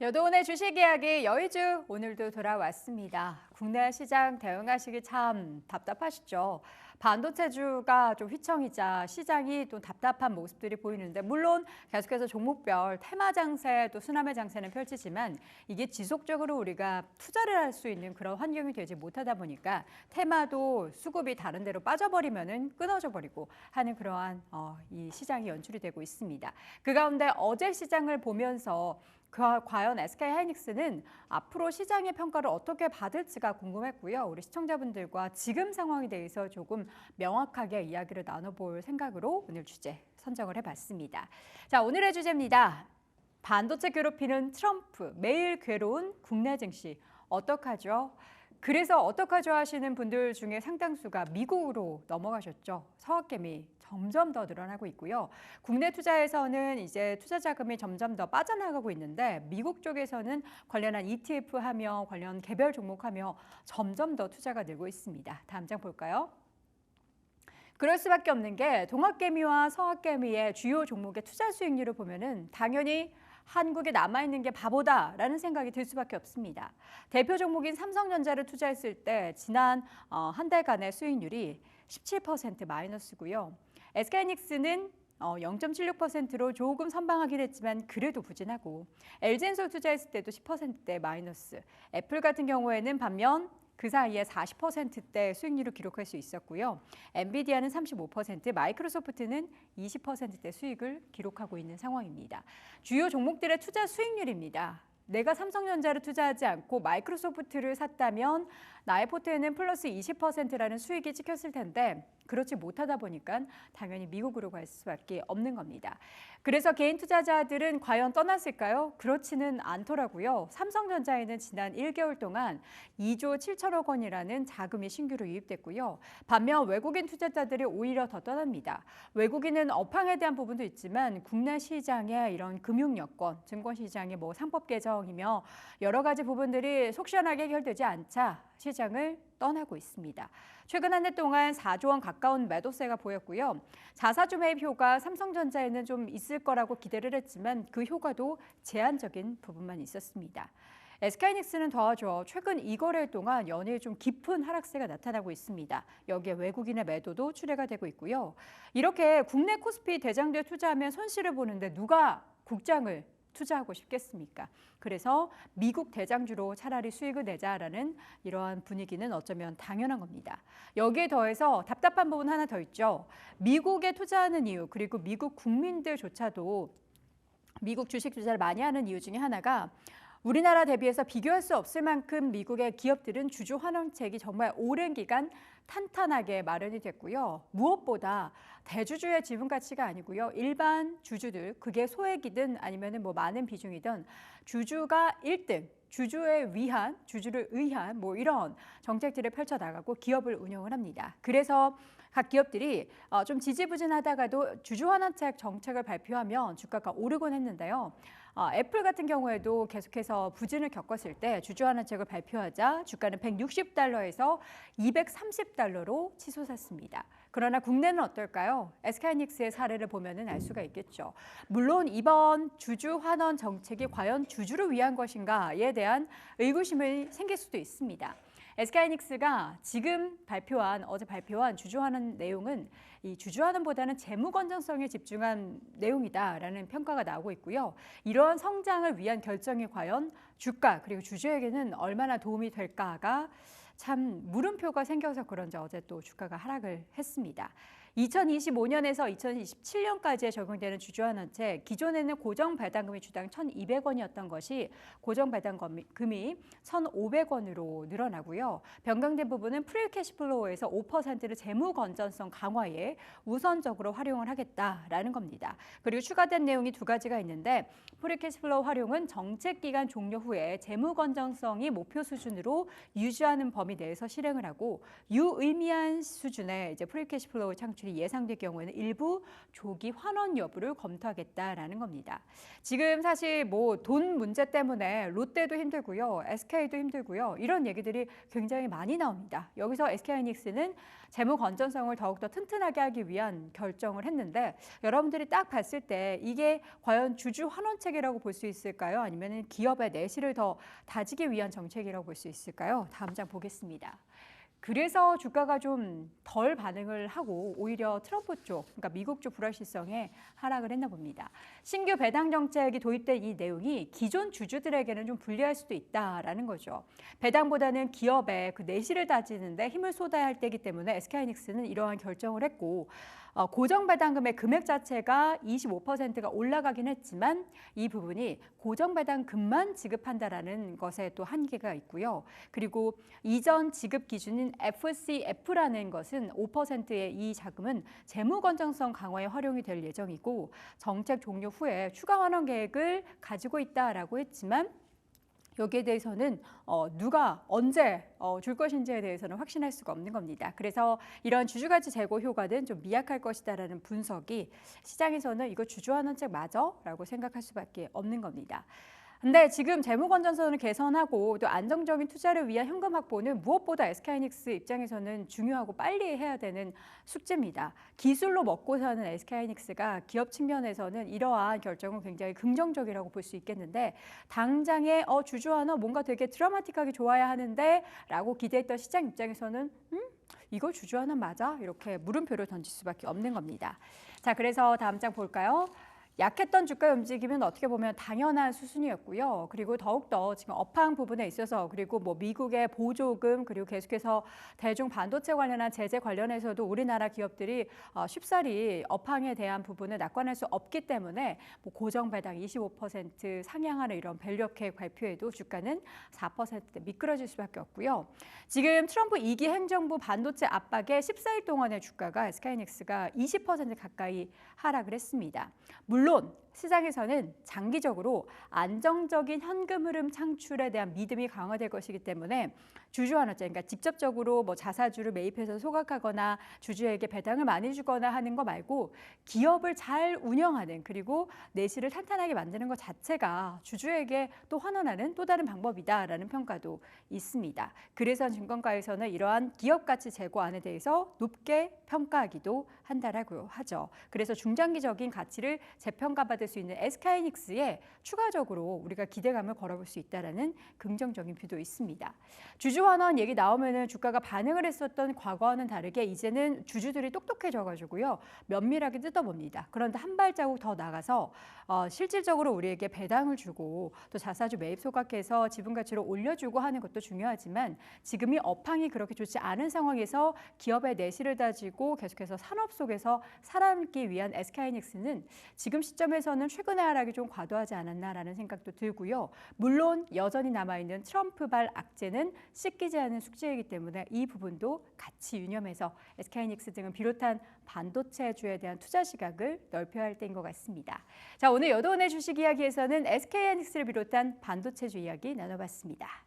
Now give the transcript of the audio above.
여도온의 주식 이야기 여의주 오늘도 돌아왔습니다. 국내 시장 대응하시기 참 답답하시죠? 반도체주가 좀 휘청이자 시장이 또 답답한 모습들이 보이는데 물론 계속해서 종목별 테마 장세 또 순환매 장세는 펼치지만 이게 지속적으로 우리가 투자를 할 수 있는 그런 환경이 되지 못하다 보니까 테마도 수급이 다른 데로 빠져버리면은 끊어져 버리고 하는 그러한 이 시장이 연출이 되고 있습니다. 그 가운데 어제 시장을 보면서 과연 SK하이닉스는 앞으로 시장의 평가를 어떻게 받을지가 궁금했고요. 우리 시청자분들과 지금 상황에 대해서 조금 명확하게 이야기를 나눠볼 생각으로 오늘 주제 선정을 해봤습니다. 자, 오늘의 주제입니다. 반도체 괴롭히는 트럼프, 매일 괴로운 국내 증시 어떡하죠? 그래서 어떡하죠 하시는 분들 중에 상당수가 미국으로 넘어가셨죠. 서학개미 점점 더 늘어나고 있고요. 국내 투자에서는 이제 투자 자금이 점점 더 빠져나가고 있는데 미국 쪽에서는 관련한 ETF 하며 관련 개별 종목하며 점점 더 투자가 늘고 있습니다. 다음 장 볼까요? 그럴 수밖에 없는 게 동학개미와 서학개미의 주요 종목의 투자 수익률을 보면은 당연히 한국에 남아있는 게 바보다라는 생각이 들 수밖에 없습니다. 대표 종목인 삼성전자를 투자했을 때 지난 한 달간의 수익률이 17% 마이너스고요. SK하이닉스는 0.76%로 조금 선방하긴 했지만 그래도 부진하고 LG엔솔 투자했을 때도 10%대 마이너스. 애플 같은 경우에는 반면 그 사이에 40%대 수익률을 기록할 수 있었고요. 엔비디아는 35%, 마이크로소프트는 20%대 수익을 기록하고 있는 상황입니다. 주요 종목들의 투자 수익률입니다. 내가 삼성전자를 투자하지 않고 마이크로소프트를 샀다면 나의 포트에는 플러스 20%라는 수익이 찍혔을 텐데 그렇지 못하다 보니까 당연히 미국으로 갈 수밖에 없는 겁니다. 그래서 개인 투자자들은 과연 떠났을까요? 그렇지는 않더라고요. 삼성전자에는 지난 1개월 동안 2조 7천억 원이라는 자금이 신규로 유입됐고요. 반면 외국인 투자자들이 오히려 더 떠납니다. 외국인은 업황에 대한 부분도 있지만 국내 시장의 이런 금융 여건, 증권 시장의 뭐 상법 개정이며 여러 가지 부분들이 속 시원하게 해결되지 않자 시장을 떠나고 있습니다. 최근 한 해 동안 4조 원 가까운 매도세가 보였고요. 자사주 매입 효과 삼성전자에는 좀 있을 거라고 기대를 했지만 그 효과도 제한적인 부분만 있었습니다. SK하이닉스는 더하죠. 최근 2거래일 동안 연이에 좀 깊은 하락세가 나타나고 있습니다. 여기에 외국인의 매도도 출회가 되고 있고요. 이렇게 국내 코스피 대장주에 투자하면 손실을 보는데 누가 국장을 투자하고 싶겠습니까? 그래서 미국 대장주로 차라리 수익을 내자라는 이러한 분위기는 어쩌면 당연한 겁니다. 여기에 더해서 답답한 부분 하나 더 있죠. 미국에 투자하는 이유 그리고 미국 국민들조차도 미국 주식 투자를 많이 하는 이유 중에 하나가 우리나라 대비해서 비교할 수 없을 만큼 미국의 기업들은 주주 환원책이 정말 오랜 기간 탄탄하게 마련이 됐고요. 무엇보다 대주주의 지분 가치가 아니고요. 일반 주주들, 그게 소액이든 아니면 뭐 많은 비중이든 주주가 1등, 주주를 위한 뭐 이런 정책들을 펼쳐나가고 기업을 운영을 합니다. 그래서 각 기업들이 좀 지지부진하다가도 주주 환원책 정책을 발표하면 주가가 오르곤 했는데요. 애플 같은 경우에도 계속해서 부진을 겪었을 때 주주 환원책을 발표하자 주가는 160달러에서 230달러로 치솟았습니다. 그러나 국내는 어떨까요? SK하이닉스의 사례를 보면은 알 수가 있겠죠. 물론 이번 주주 환원 정책이 과연 주주를 위한 것인가에 대한 의구심이 생길 수도 있습니다. SK하이닉스가 지금 어제 발표한 주주환원 내용은 이 주주환원보다는 재무 건전성에 집중한 내용이다라는 평가가 나오고 있고요. 이러한 성장을 위한 결정이 과연 주가 그리고 주주에게는 얼마나 도움이 될까가 참 물음표가 생겨서 그런지 어제 또 주가가 하락을 했습니다. 2025년에서 2027년까지에 적용되는 주주환원책, 기존에는 고정 배당금이 주당 1,200원이었던 것이 고정 배당금이 1,500원으로 늘어나고요. 변경된 부분은 프리 캐시플로우에서 5%를 재무 건전성 강화에 우선적으로 활용을 하겠다라는 겁니다. 그리고 추가된 내용이 두 가지가 있는데 프리 캐시플로우 활용은 정책 기간 종료 후에 재무 건전성이 목표 수준으로 유지하는 범위 내에서 실행을 하고 유의미한 수준의 이제 프리 캐시플로우 창출 지출이 예상될 경우에는 일부 조기 환원 여부를 검토하겠다라는 겁니다. 지금 사실 뭐 돈 문제 때문에 롯데도 힘들고요, SK도 힘들고요. 이런 얘기들이 굉장히 많이 나옵니다. 여기서 SK하이닉스는 재무 건전성을 더욱더 튼튼하게 하기 위한 결정을 했는데 여러분들이 딱 봤을 때 이게 과연 주주 환원책이라고 볼 수 있을까요? 아니면 기업의 내실을 더 다지기 위한 정책이라고 볼 수 있을까요? 다음 장 보겠습니다. 그래서 주가가 좀 덜 반응을 하고 오히려 트럼프 쪽, 그러니까 미국 쪽 불확실성에 하락을 했나 봅니다. 신규 배당 정책이 도입된 이 내용이 기존 주주들에게는 좀 불리할 수도 있다라는 거죠. 배당보다는 기업의 그 내실을 다지는데 힘을 쏟아야 할 때이기 때문에 SK하이닉스는 이러한 결정을 했고 고정 배당금의 금액 자체가 25%가 올라가긴 했지만 이 부분이 고정 배당금만 지급한다라는 것에 또 한계가 있고요. 그리고 이전 지급 기준인 FCF라는 것은 5%의 이 자금은 재무 건전성 강화에 활용이 될 예정이고 정책 종료 후에 추가 환원 계획을 가지고 있다라고 했지만 여기에 대해서는 누가 언제 줄 것인지에 대해서는 확신할 수가 없는 겁니다. 그래서 이런 주주가치 제고 효과는 좀 미약할 것이다라는 분석이 시장에서는 이거 주주환원책 맞아? 라고 생각할 수밖에 없는 겁니다. 근데 지금 재무 건전성을 개선하고 또 안정적인 투자를 위한 현금 확보는 무엇보다 SK하이닉스 입장에서는 중요하고 빨리 해야 되는 숙제입니다. 기술로 먹고 사는 SK하이닉스가 기업 측면에서는 이러한 결정은 굉장히 긍정적이라고 볼 수 있겠는데 당장에 주주 환원 뭔가 되게 드라마틱하게 좋아야 하는데 라고 기대했던 시장 입장에서는 이거 주주 환원 맞아? 이렇게 물음표를 던질 수밖에 없는 겁니다. 자, 그래서 다음 장 볼까요? 약했던 주가 움직임은 어떻게 보면 당연한 수순이었고요. 그리고 더욱더 지금 업황 부분에 있어서 그리고 뭐 미국의 보조금 그리고 계속해서 대중 반도체 관련한 제재 관련해서도 우리나라 기업들이 쉽사리 업황에 대한 부분을 낙관할 수 없기 때문에 뭐 고정 배당 25% 상향하는 이런 밸류업 발표에도 주가는 4% 미끄러질 수밖에 없고요. 지금 트럼프 2기 행정부 반도체 압박에 14일 동안의 주가가 SK하이닉스가 20% 가까이 하락을 했습니다. 물론 시장에서는 장기적으로 안정적인 현금 흐름 창출에 대한 믿음이 강화될 것이기 때문에 주주환원책, 그러니까 직접적으로 뭐 자사주를 매입해서 소각하거나 주주에게 배당을 많이 주거나 하는 거 말고 기업을 잘 운영하는 그리고 내실을 탄탄하게 만드는 것 자체가 주주에게 또 환원하는 또 다른 방법이다라는 평가도 있습니다. 그래서 증권가에서는 이러한 기업 가치 제고안에 대해서 높게 평가하기도 한다라고 하죠. 그래서 중장기적인 가치를 재평가받을 수 있는 SK하이닉스에 추가적으로 우리가 기대감을 걸어볼 수 있다라는 긍정적인 뷰도 있습니다. 주주 환원 얘기 나오면은 주가가 반응을 했었던 과거와는 다르게 이제는 주주들이 똑똑해져가지고요 면밀하게 뜯어봅니다. 그런데 한 발자국 더 나가서 실질적으로 우리에게 배당을 주고 또 자사주 매입 소각해서 지분 가치를 올려주고 하는 것도 중요하지만 지금이 업황이 그렇게 좋지 않은 상황에서 기업의 내실을 다지고 계속해서 산업 속에서 살아남기 위한 SK하이닉스는 지금 시점에서는 최근의 하락이 좀 과도하지 않았나라는 생각도 들고요. 물론 여전히 남아있는 트럼프발 악재는 씻기지 않은 숙제이기 때문에 이 부분도 같이 유념해서 SK하이닉스 등을 비롯한 반도체주에 대한 투자 시각을 넓혀야 할 때인 것 같습니다. 자, 오늘 여도원의 주식 이야기에서는 SK하이닉스를 비롯한 반도체주 이야기 나눠봤습니다.